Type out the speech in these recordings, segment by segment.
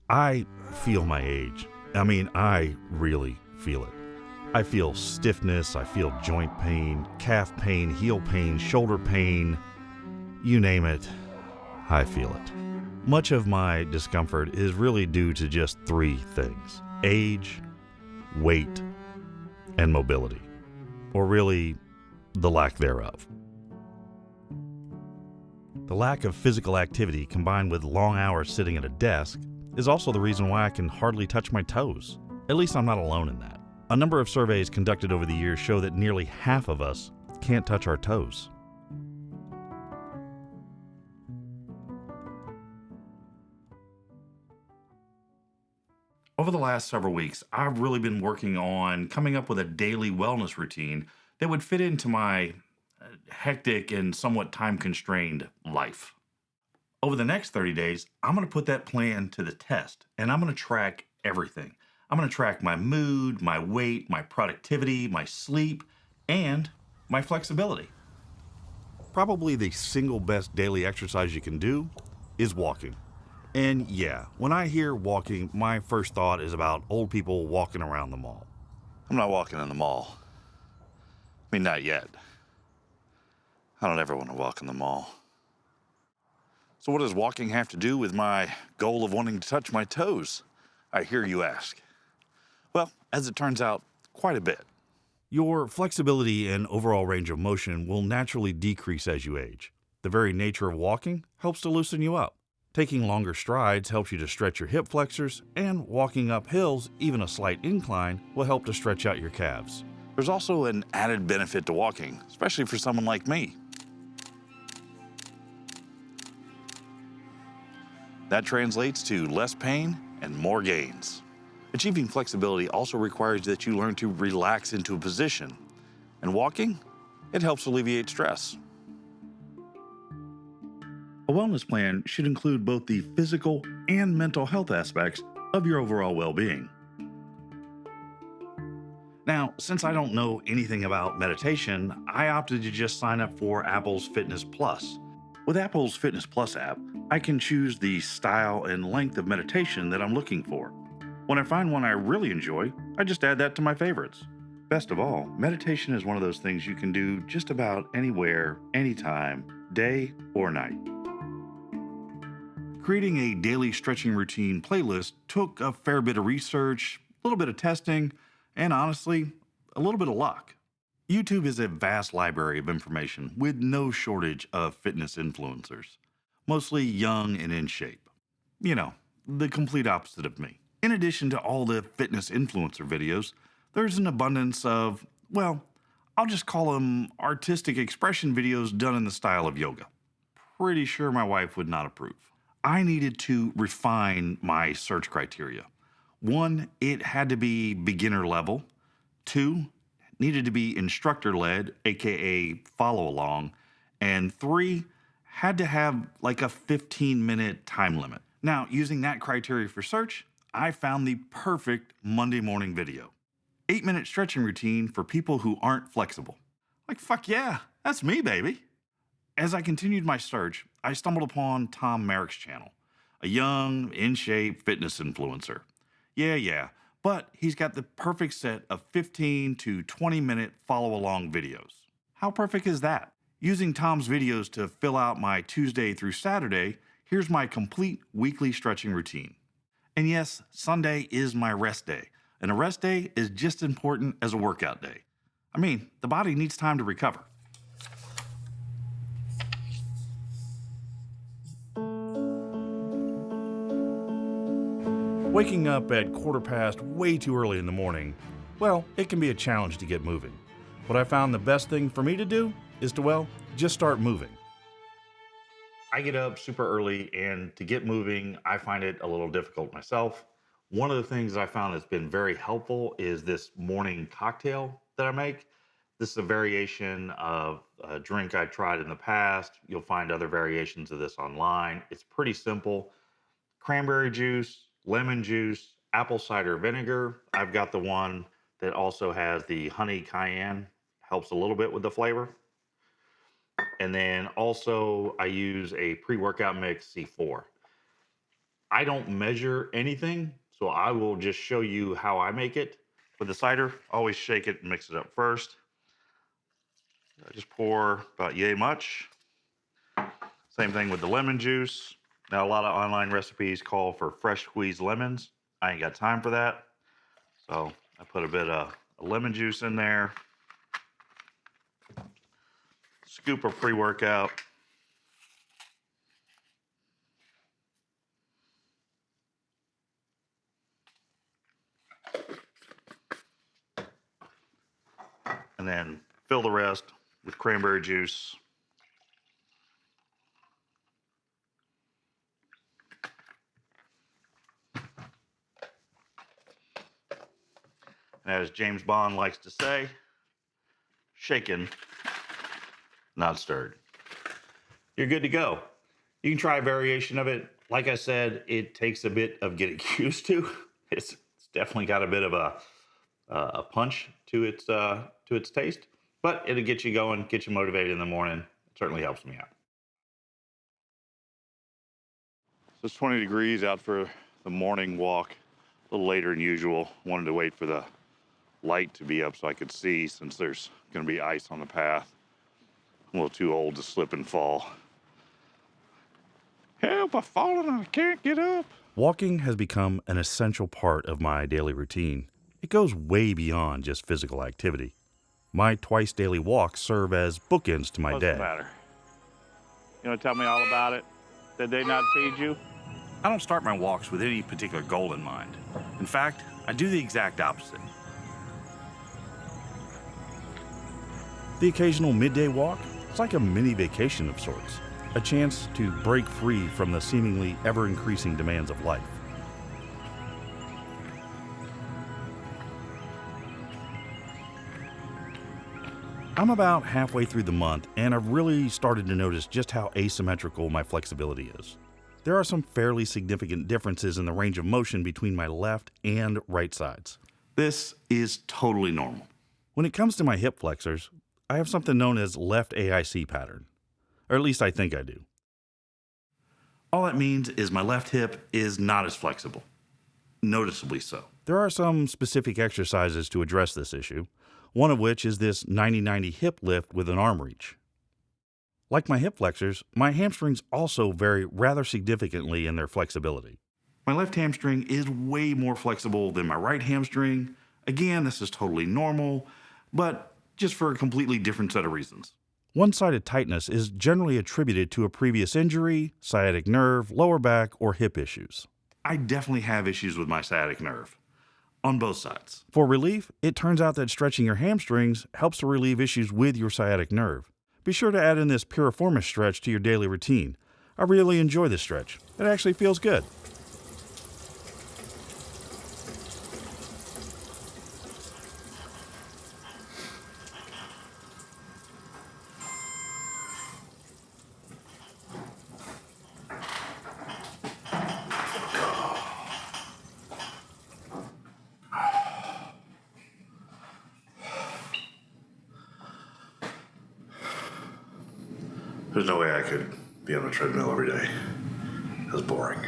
I feel my age. I mean, I really feel it. I feel stiffness, I feel joint pain, calf pain, heel pain, shoulder pain, you name it, I feel it. Much of my discomfort is really due to just three things: age, weight, and mobility, or really, the lack thereof. The lack of physical activity combined with long hours sitting at a desk is also the reason why I can hardly touch my toes. At least I'm not alone in that. A number of surveys conducted over the years show that nearly half of us can't touch our toes. Over the last several weeks, I've really been working on coming up with a daily wellness routine that would fit into my hectic and somewhat time constrained life. Over the next 30 days, I'm going to put that plan to the test and I'm going to track everything. I'm going to track my mood, my weight, my productivity, my sleep, and my flexibility. Probably the single best daily exercise you can do is walking. And yeah, when I hear walking, my first thought is about old people walking around the mall. I'm not walking in the mall. I mean, not yet. I don't ever want to walk in the mall. So what does walking have to do with my goal of wanting to touch my toes, I hear you ask? Well, as it turns out, quite a bit. Your flexibility and overall range of motion will naturally decrease as you age. The very nature of walking helps to loosen you up. Taking longer strides helps you to stretch your hip flexors, and walking up hills, even a slight incline, will help to stretch out your calves. There's also an added benefit to walking, especially for someone like me. That translates to less pain and more gains. Achieving flexibility also requires that you learn to relax into a position. And walking, it helps alleviate stress. A wellness plan should include both the physical and mental health aspects of your overall well-being. Now, since I don't know anything about meditation, I opted to just sign up for Apple's Fitness Plus. With Apple's Fitness Plus app, I can choose the style and length of meditation that I'm looking for. When I find one I really enjoy, I just add that to my favorites. Best of all, meditation is one of those things you can do just about anywhere, anytime, day or night. Creating a daily stretching routine playlist took a fair bit of research, a little bit of testing, and honestly, a little bit of luck. YouTube is a vast library of information with no shortage of fitness influencers, mostly young and in shape. You know, the complete opposite of me. In addition to all the fitness influencer videos, there's an abundance of, well, I'll just call them artistic expression videos done in the style of yoga. Pretty sure my wife would not approve. I needed to refine my search criteria. 1, it had to be beginner level. 2, needed to be instructor led, aka follow along. And 3, had to have like a 15-minute time limit. Now, using that criteria for search, I found the perfect Monday morning video. 8-minute stretching routine for people who aren't flexible. Like, fuck yeah, that's me, baby. As I continued my search, I stumbled upon Tom Merrick's channel, a young, in-shape fitness influencer. Yeah, but he's got the perfect set of 15 to 20-minute follow-along videos. How perfect is that? Using Tom's videos to fill out my Tuesday through Saturday, here's my complete weekly stretching routine. And yes, Sunday is my rest day, and a rest day is just as important as a workout day. I mean, the body needs time to recover. Waking up at 1:15 way too early in the morning, well, it can be a challenge to get moving. What I found the best thing for me to do is to, well, just start moving. I get up super early, and to get moving, I find it a little difficult myself. One of the things I found that's been very helpful is this morning cocktail that I make. This is a variation of a drink I tried in the past. You'll find other variations of this online. It's pretty simple. Cranberry juice, lemon juice, apple cider vinegar. I've got the one that also has the honey cayenne, helps a little bit with the flavor. And then also I use a pre-workout mix, C4. I don't measure anything, so I will just show you how I make it. With the cider, always shake it and mix it up first. I just pour about yay much. Same thing with the lemon juice. Now, a lot of online recipes call for fresh squeezed lemons. I ain't got time for that. So I put a bit of lemon juice in there. Scoop of pre-workout. And then fill the rest with cranberry juice. And as James Bond likes to say, shaken, not stirred. You're good to go. You can try a variation of it. Like I said, it takes a bit of getting used to. It's definitely got a bit of a punch to its taste, but it'll get you going, get you motivated in the morning. It certainly helps me out. So it's 20 degrees out for the morning walk, a little later than usual. Wanted to wait for the light to be up so I could see, since there's going to be ice on the path. I'm a little too old to slip and fall. Help, I've fallen and I can't get up. Walking has become an essential part of my daily routine. It goes way beyond just physical activity. My twice daily walks serve as bookends to my day. What's the matter? You want to tell me all about it? Did they not feed you? I don't start my walks with any particular goal in mind. In fact, I do the exact opposite. The occasional midday walk, it's like a mini vacation of sorts, a chance to break free from the seemingly ever-increasing demands of life. I'm about halfway through the month, and I've really started to notice just how asymmetrical my flexibility is. There are some fairly significant differences in the range of motion between my left and right sides. This is totally normal. When it comes to my hip flexors, I have something known as left AIC pattern, or at least I think I do. All that means is my left hip is not as flexible, noticeably so. There are some specific exercises to address this issue, one of which is this 90-90 hip lift with an arm reach. Like my hip flexors, my hamstrings also vary rather significantly in their flexibility. My left hamstring is way more flexible than my right hamstring. Again, this is totally normal, but just for a completely different set of reasons. One-sided tightness is generally attributed to a previous injury, sciatic nerve, lower back, or hip issues. I definitely have issues with my sciatic nerve, on both sides. For relief, it turns out that stretching your hamstrings helps to relieve issues with your sciatic nerve. Be sure to add in this piriformis stretch to your daily routine. I really enjoy this stretch. It actually feels good. There's no way I could be on a treadmill every day. That's boring.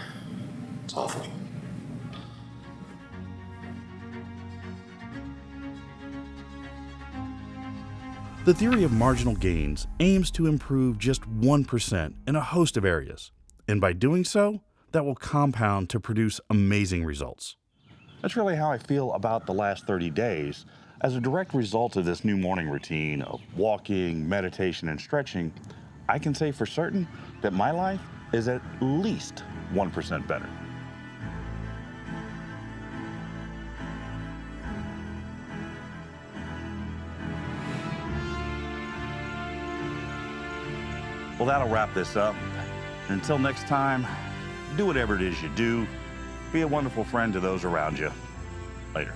It's awful. The theory of marginal gains aims to improve just 1% in a host of areas, and by doing so, that will compound to produce amazing results. That's really how I feel about the last 30 days. As a direct result of this new morning routine of walking, meditation, and stretching, I can say for certain that my life is at least 1% better. Well, that'll wrap this up. Until next time, do whatever it is you do. Be a wonderful friend to those around you. Later.